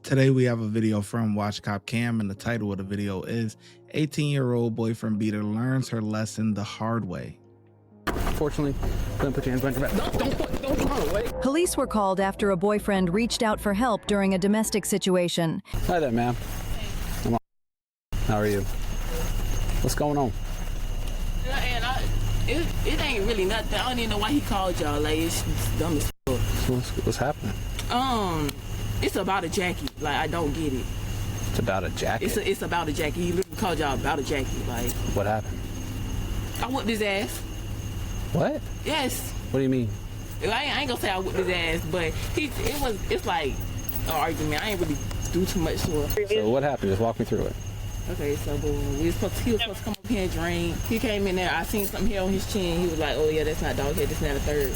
Today we have a video from Watch Cop Cam, and the title of the video is 18-year-old boyfriend beater learns her lesson the hard way. Fortunately, don't put your hands behind your back. Don't run away. Police were called after a boyfriend reached out for help during a domestic situation. Hi there, ma'am. How are you? What's going on? It ain't really nothing. I don't even know why he called y'all. Like, it's dumb as fuck. What's happening? It's about a jacket. Like, I don't get it. It's about a jacket? It's about a jacket. He literally called y'all about a jacket. Like, what happened? I whipped his ass. What? Yes. What do you mean? I ain't gonna say I whipped his ass, but it's like an argument. I ain't really do too much to her. So what happened? Just walk me through it. Okay, so he was supposed to come up here and drink. He came in there, I seen something here on his chin. He was like, oh yeah, that's not dog hair, that's not a third.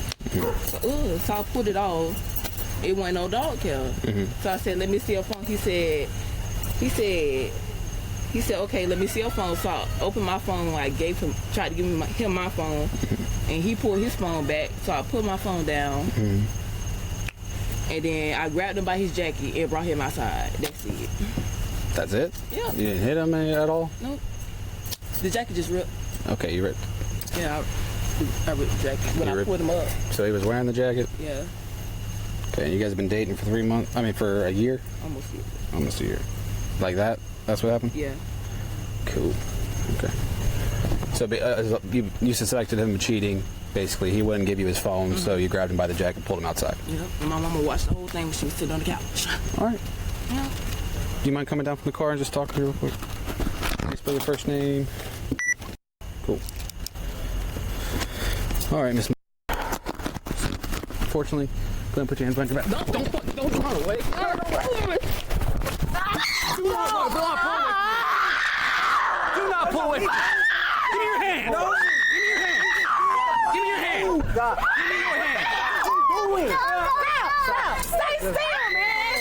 So I put it off. It wasn't no dog hair. So I said, let me see your phone. He said, okay, let me see your phone. So I opened my phone, tried to give him my phone, and he pulled his phone back. So I put my phone down, and then I grabbed him by his jacket and brought him outside. That's it. That's it? Yeah. You didn't hit him at all? Nope. The jacket just ripped. Okay, you ripped. Yeah, I ripped the jacket when I put him up. So he was wearing the jacket? Yeah. Okay, and you guys have been dating for 3 months? I mean, for a year? Almost a year. Almost a year. Like that? That's what happened? Yeah. Cool. Okay. So you suspected him of cheating. Basically, he wouldn't give you his phone, so you grabbed him by the jacket and pulled him outside. Yep. And my mama watched the whole thing when she was sitting on the couch. All right. Yeah. Do you mind coming down from the car and just talking to me real quick? Can you spell your first name? Cool. All right, Miss. Fortunately, go ahead and put your hands behind your back. Don't run away. Do not pull away. Give me your hand. No. Give me your hand. Stop. Give me your hand. What are you doing? Stop. Stay still, man.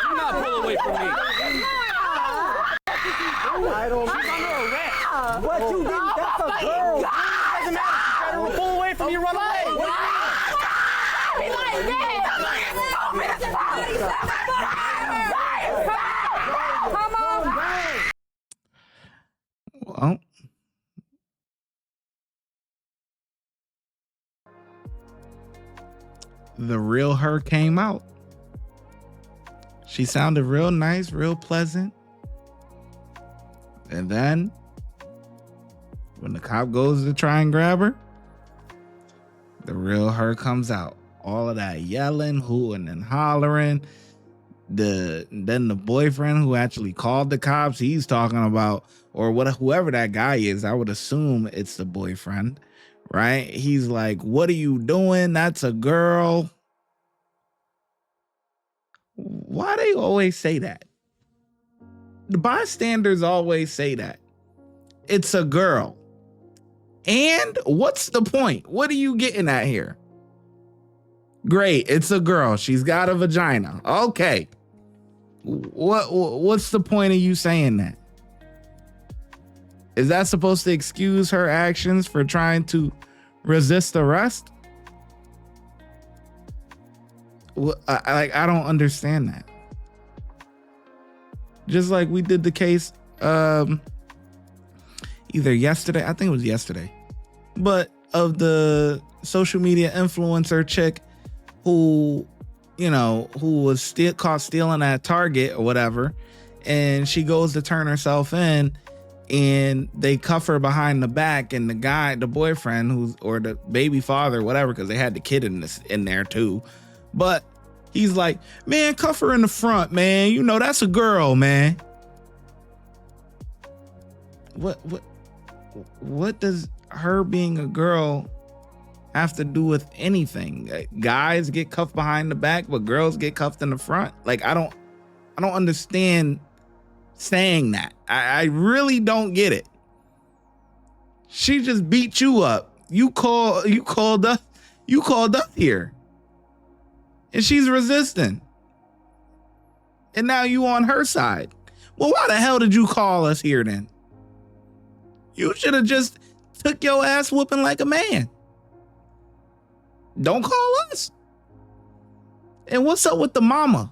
Do not pull away from me. I don't know. What you did? That's a girl. It doesn't matter. She's trying to pull away from you. Run away. What do you mean? Well, the real her came out. She sounded real nice, real pleasant. And then when the cop goes to try and grab her, the real her comes out. All of that yelling, hooting and hollering. Then the boyfriend who actually called the cops, he's talking about, or whoever that guy is, I would assume it's the boyfriend, right? He's like, what are you doing? That's a girl. Why they always say that? The bystanders always say that. It's a girl. And what's the point? What are you getting at here? Great, it's a girl. She's got a vagina. Okay. What's the point of you saying that? Is that supposed to excuse her actions for trying to resist arrest? I don't understand that. Just like we did the case either yesterday, I think it was yesterday, but of the social media influencer chick who was caught stealing at Target or whatever, and she goes to turn herself in, and they cuff her behind the back, and the boyfriend or the baby father, whatever, because they had the kid in there too, but he's like, man, cuff her in the front, man. You know that's a girl, man. What does her being a girl have to do with anything? Guys get cuffed behind the back, but girls get cuffed in the front. Like, I don't understand saying that. I really don't get it. She just beat you up. You called us here, and she's resisting, and now you on her side. Well, why the hell did you call us here then? You should have just took your ass whooping like a man. Don't call us. And what's up with the mama?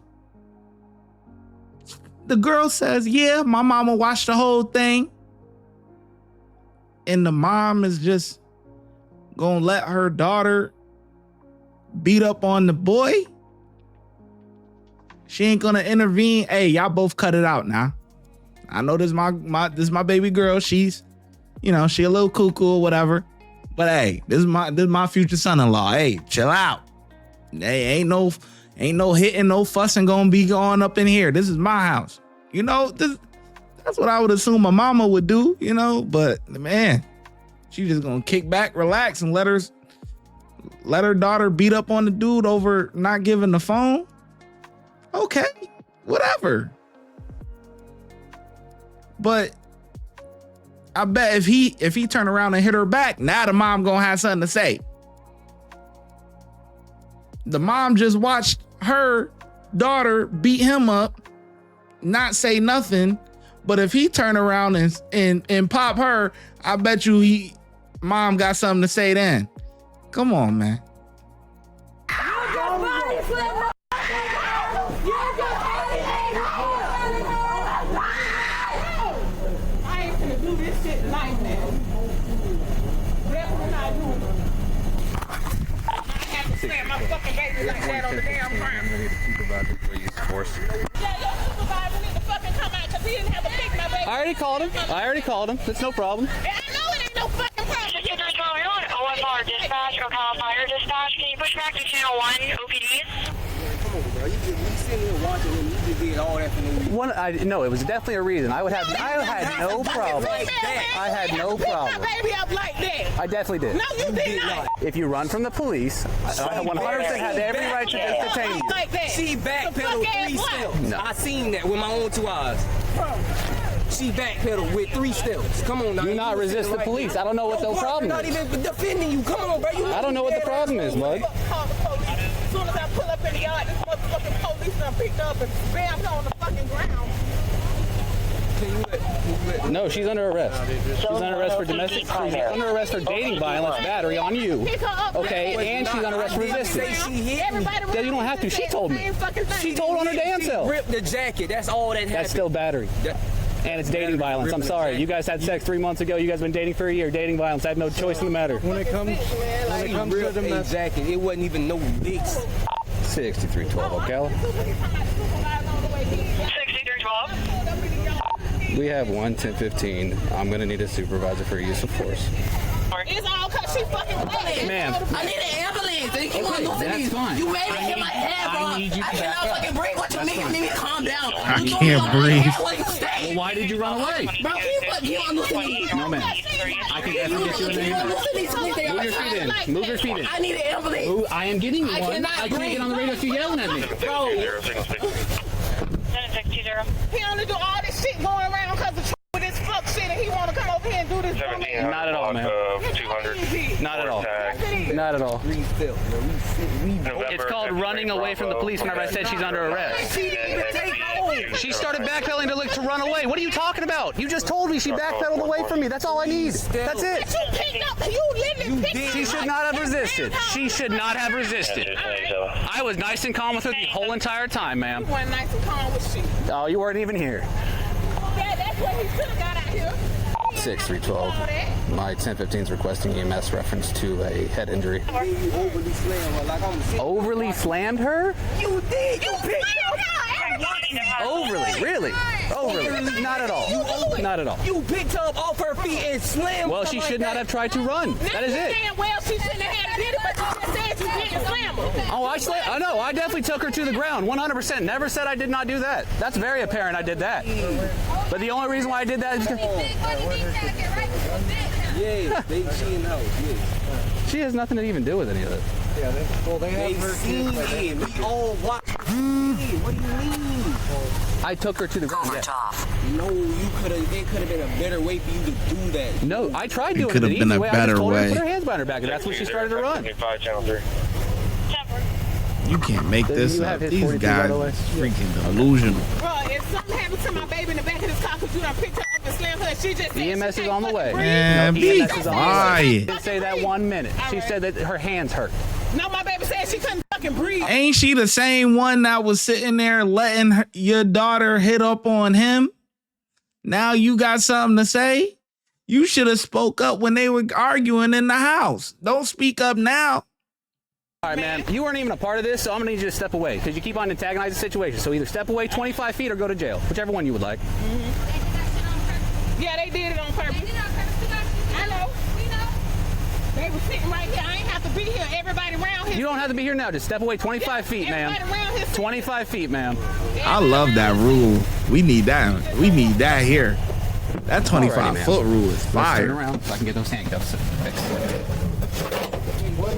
the girl says, yeah, my mama watched the whole thing. And the mom is just gonna let her daughter beat up on the boy. She ain't gonna intervene. Hey, y'all both cut it out now. I know this is my baby girl. She's, you know, she a little cuckoo or whatever. But hey, this is my future son-in-law. Hey, chill out. Hey, ain't no hitting, no fussing gonna be going up in here. This is my house. You know, that's what I would assume my mama would do, you know, but man, she just gonna kick back, relax, and let her daughter beat up on the dude over not giving the phone. Okay, whatever. But I bet if he turn around and hit her back, now the mom gonna have something to say. The mom just watched her daughter beat him up, not say nothing. But if he turn around and pop her, I bet you mom got something to say then. Come on, man. My fucking baby like that on the damn ground. Yeah, your supervisor need to fucking come out because he didn't have to pick my baby. I already called him. It's no problem. Yeah, I know it ain't no fucking problem. OMR dispatch or Cal Fire dispatch. Can you push back to channel 1 OPD? Come on, bro. You sitting here watching him. You just did all that for no reason. No, it was definitely a reason. I had no problem. I had no problem. My baby up like that. I definitely did. No, you did not. If you run from the police, I 100% had every right to detain you. Like that. She backpedaled 3 steps. No. I seen that with my own 2 eyes. She backpedaled with 3 steps. Come on now. Do not resist the police. I don't know what the problem I'm is. not even defending you. Come on, bro. I don't know what the problem is, bud. Call the police. As soon as I pull up in the yard, this motherfucking police done picked up and bammed on the fucking ground. No, she's under arrest. She's under arrest for domestic. She's under arrest for dating violence, battery on you. Okay, and she's under arrest for resistance. Yeah, you don't have to. She told me. She told on her damn self. She ripped the jacket. That's all that happened. That's still battery. And it's dating violence. I'm sorry. You guys had sex 3 months ago. You guys been dating for a year. Dating violence. I have no choice in the matter. When it comes to the jacket, it wasn't even no dicks. 6312, okay? 6312. We have 1-10-15. I'm going to need a supervisor for use of force. It's all because she fucking playing. Ma'am. I need an ambulance. They keep on Okay, losing that's these. fine. You made me hit my head, bro. I need you to I back cannot up. fucking breathe. What you mean? You need me to calm down. I can't breathe. Well, why did you run away? Bro, he on losing these. No, ma'am. I can definitely get you in He on there. losing these. Move your feet in. Move your feet in. I need an ambulance. Ooh, I am getting you I one. cannot I can't breathe. get on the radio if you're yelling at me. Bro, 7620. he only do all this shit going around because of with this fuck shit and he want to come over here and do this. Not at all, man. 200. Not at all. Not at all. It's called running away from the police whenever I said she's under arrest. She didn't even take hold. She started backpedaling to run away. What are you talking about? You just told me she backpedaled away from me. That's all I need. That's it. You picked up, you literally picked up. She should not have resisted. She should not have resisted. I was nice and calm with her the whole entire time, ma'am. You weren't nice and calm with shit. Oh, you weren't even here. Yeah, that's what he should have got out here. 6312. My 1015 is requesting EMS reference to a head injury. You overly slammed her like I'm sick. Overly slammed her? You did. You picked up. Overly? Really? Overly? Not at all. Not at all. You picked her up off her feet and slammed Well, her she like should not that. have tried to run. That is it. Damn well, she shouldn't have had did it, but you just said you didn't slam her. Oh, I know. I definitely took her to the ground. 100%. Never said I did not do that. That's very apparent I did that. But the only reason why I did that is because Yeah, she in the house. Yeah. she has nothing to even do with any of it. They seen it. We all watched it. What do you mean? I took her to the ground. Yeah. No, it could have been a better way for you to do that. No, I tried doing it could the have been easy a way. I just better told her to way. put her hands behind her back, and that's when she started to run. Channel 3. You can't make this You up. have his These 42, by guys the way. is freaking delusional. Bro, if something happens to my baby in the back of this car because you done picked her up and slammed her, she just said EMS she is can't on the way. fucking breathe. Man, No, be EMS is on the way. quiet. She didn't say that 1 minute. She said that her hands hurt. No, my baby said she couldn't fucking breathe. Ain't she the same one that was sitting there letting your daughter hit up on him? Now you got something to say? You should have spoke up when they were arguing in the house. Don't speak up now. All right, man. You weren't even a part of this, so I'm gonna need you to step away because you keep on antagonizing the situation. So either step away 25 feet or go to jail, whichever one you would like. Yeah, they did it on purpose. I know. They were sitting right here. I ain't have to be here. Everybody around here. You don't have to be here now. Just step away 25 feet, ma'am. 25 feet, ma'am. I love that rule. We need that. We need that here. That 25-foot rule is Turn fire. around so I can get those handcuffs fixed.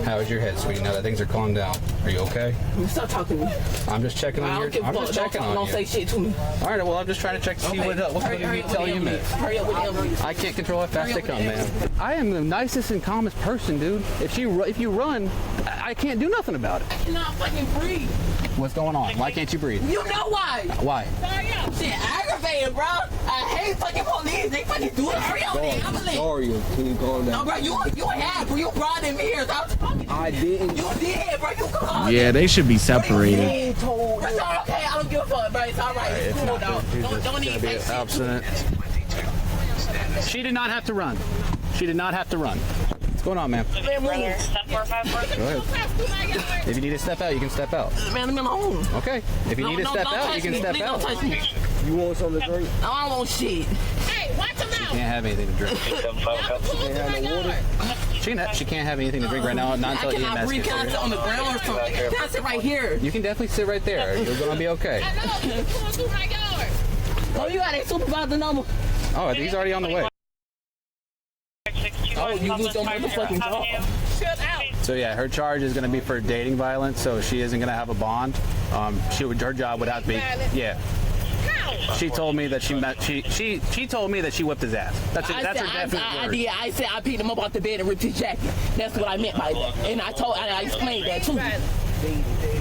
How is your head, sweetie? Now that things are calmed down, are you okay? Stop talking to me. I'm just checking on you. I'm just checking on you. Don't say shit to me. All right, well, I'm just trying to check to see what you tell you missed. Hurry up with the ambulance. I can't control how fast they come, man. I am the nicest and calmest person, dude. If you run, I can't do nothing about it. I cannot fucking breathe. What's going on? Why can't you breathe? You know why? Why? Hurry up. Shit, aggravated, bro. I hate fucking police. They fucking do it. Hurry up with the ambulance. Sorry, can you calm No, down? bro, you had, bro. You brought him here. So I was fucking. I didn't. You did, bro. You called. Yeah, they should be separated. It's all okay. I don't give a fuck, bro. It's all right. It's cool, dog. Don't even take shit. Abstinent. She did not have to run. She did not have to run. What's going on, ma'am? Brother, step 454. Go ahead. If you need to step out, you can step out. Man, leave me alone. Okay. If you need to step out, you can step Please out. don't touch me. You want something to drink? No, I don't want shit. Hey, watch him out. Can't have anything to drink. She can't have anything to drink right now. Not I until cannot EMS breathe. gets Can I sit here. on the ground or something? Can I sit right here? You can definitely sit right there. You're gonna be okay. Oh, you got a supervisor number? Oh, he's already on the way. Oh, you lose your motherfucking job. Shut out. So yeah, her charge is going to be for dating violence. So she isn't going to have a bond. Her job would have to be. Yeah. She told me that she told me that she whipped his ass. That's her definite I word. did. I said I picked him up off the bed and ripped his jacket. That's what I meant by that. And I explained that too.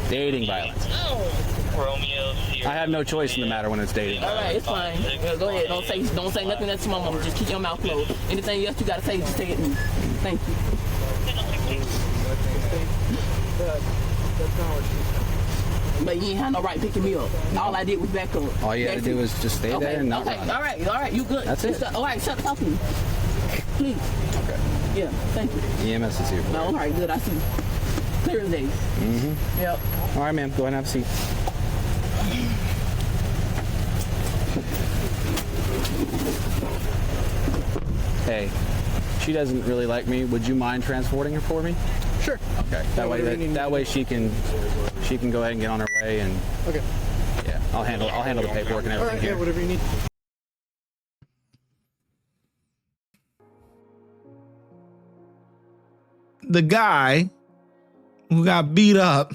Dating violence. I have no choice in the matter when it's dating. All right, it's fine. Go ahead. Don't say nothing else to my mama. Just keep your mouth closed. Anything else you gotta say, just say it to me. Thank you. But you ain't had no right picking me up. All I did was back up. All you had to do was just stay there and not run. All right, you good. That's it. All right, shut up to me. Please. Okay. Yeah, thank you. EMS is here. No, all right, good. I see. Clear as day. Mm-hmm. Yep. All right, ma'am. Go ahead and have a seat. Hey, she doesn't really like me. Would you mind transporting her for me? Sure. Okay. That way she can go ahead and get on her way and. Okay. Yeah, I'll handle the paperwork and All everything right, here. yeah, whatever you need. The guy who got beat up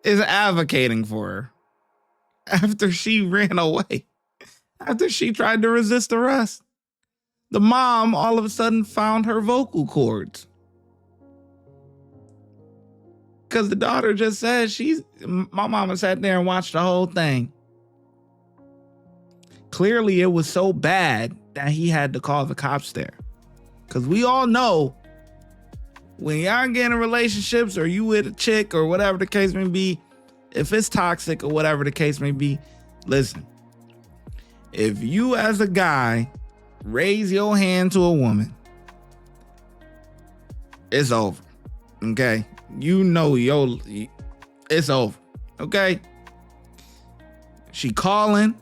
is advocating for her after she ran away, after she tried to resist arrest. The mom all of a sudden found her vocal cords because the daughter just said my mama sat there and watched the whole thing. Clearly it was so bad that he had to call the cops there, because we all know when y'all get in relationships or you with a chick or whatever the case may be, if it's toxic or whatever the case may be, listen, if you as a guy raise your hand to a woman, it's over. Okay? You know it's over. Okay? She calling,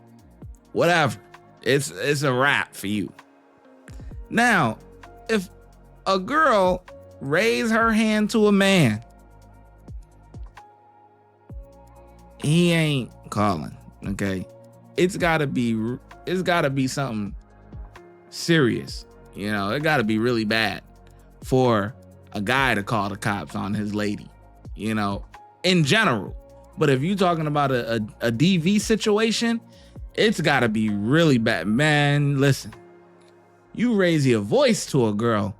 whatever. It's a wrap for you. Now, if a girl raise her hand to a man, he ain't calling. Okay, it's gotta be something serious. You know, it gotta be really bad for a guy to call the cops on his lady, you know, in general. But if you're talking about a DV situation, it's gotta be really bad. Man, listen, you raise your voice to a girl,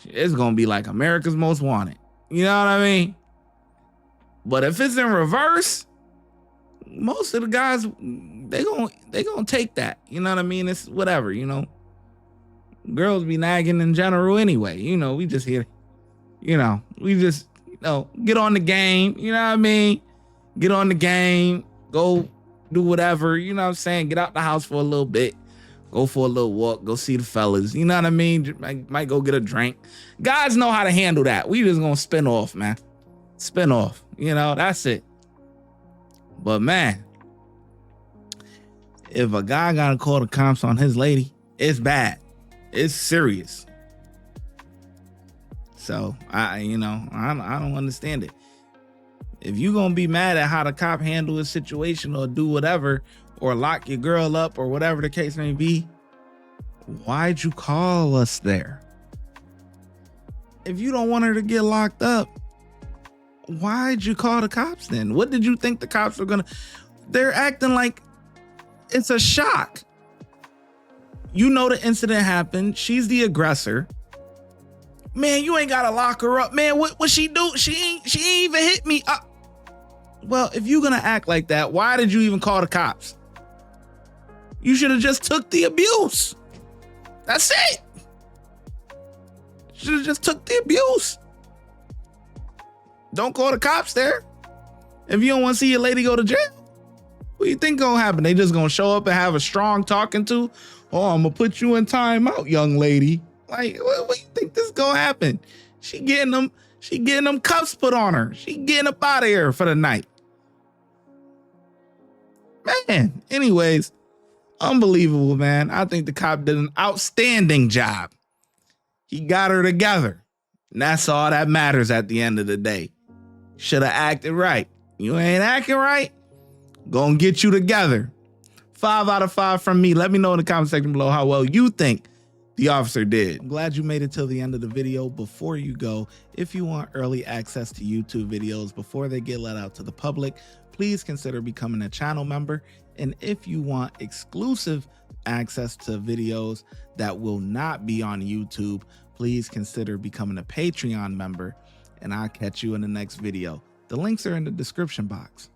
it's gonna be like America's Most Wanted. You know what I mean? But if it's in reverse, most of the guys, they gonna take that. You know what I mean? It's whatever, you know. Girls be nagging in general anyway. You know, we just here, you know, we just No, get on the game. You know what I mean? Get on the game. Go do whatever. You know what I'm saying? Get out the house for a little bit. Go for a little walk. Go see the fellas. You know what I mean? Might go get a drink. Guys know how to handle that. We just gonna spin off, man. Spin off. You know, that's it. But man, if a guy gotta call the cops on his lady, it's bad. It's serious. So I don't understand it. If you gonna be mad at how the cop handle a situation or do whatever, or lock your girl up or whatever the case may be, why'd you call us there? If you don't want her to get locked up, why'd you call the cops then? What did you think the cops were gonna? They're acting like it's a shock. You know the incident happened. She's the aggressor. Man, you ain't gotta lock her up. Man, what she do? She ain't even hit me. Well, if you're gonna act like that, why did you even call the cops? You should have just took the abuse. That's it. Should have just took the abuse. Don't call the cops there. If you don't want to see your lady go to jail, what do you think gonna happen? They just gonna show up and have a strong talking to? Oh, I'm gonna put you in timeout, young lady. Like, what do you think this is gonna happen? She getting them cuffs put on her. She getting up out of here for the night. Man, anyways, unbelievable, man. I think the cop did an outstanding job. He got her together. And that's all that matters at the end of the day. Should have acted right. You ain't acting right, gonna get you together. 5 out of 5 from me. Let me know in the comment section below how well you think the officer did. I'm glad you made it till the end of the video. Before you go, if you want early access to YouTube videos before they get let out to the public, please consider becoming a channel member. And if you want exclusive access to videos that will not be on YouTube, please consider becoming a Patreon member. And I'll catch you in the next video. The links are in the description box.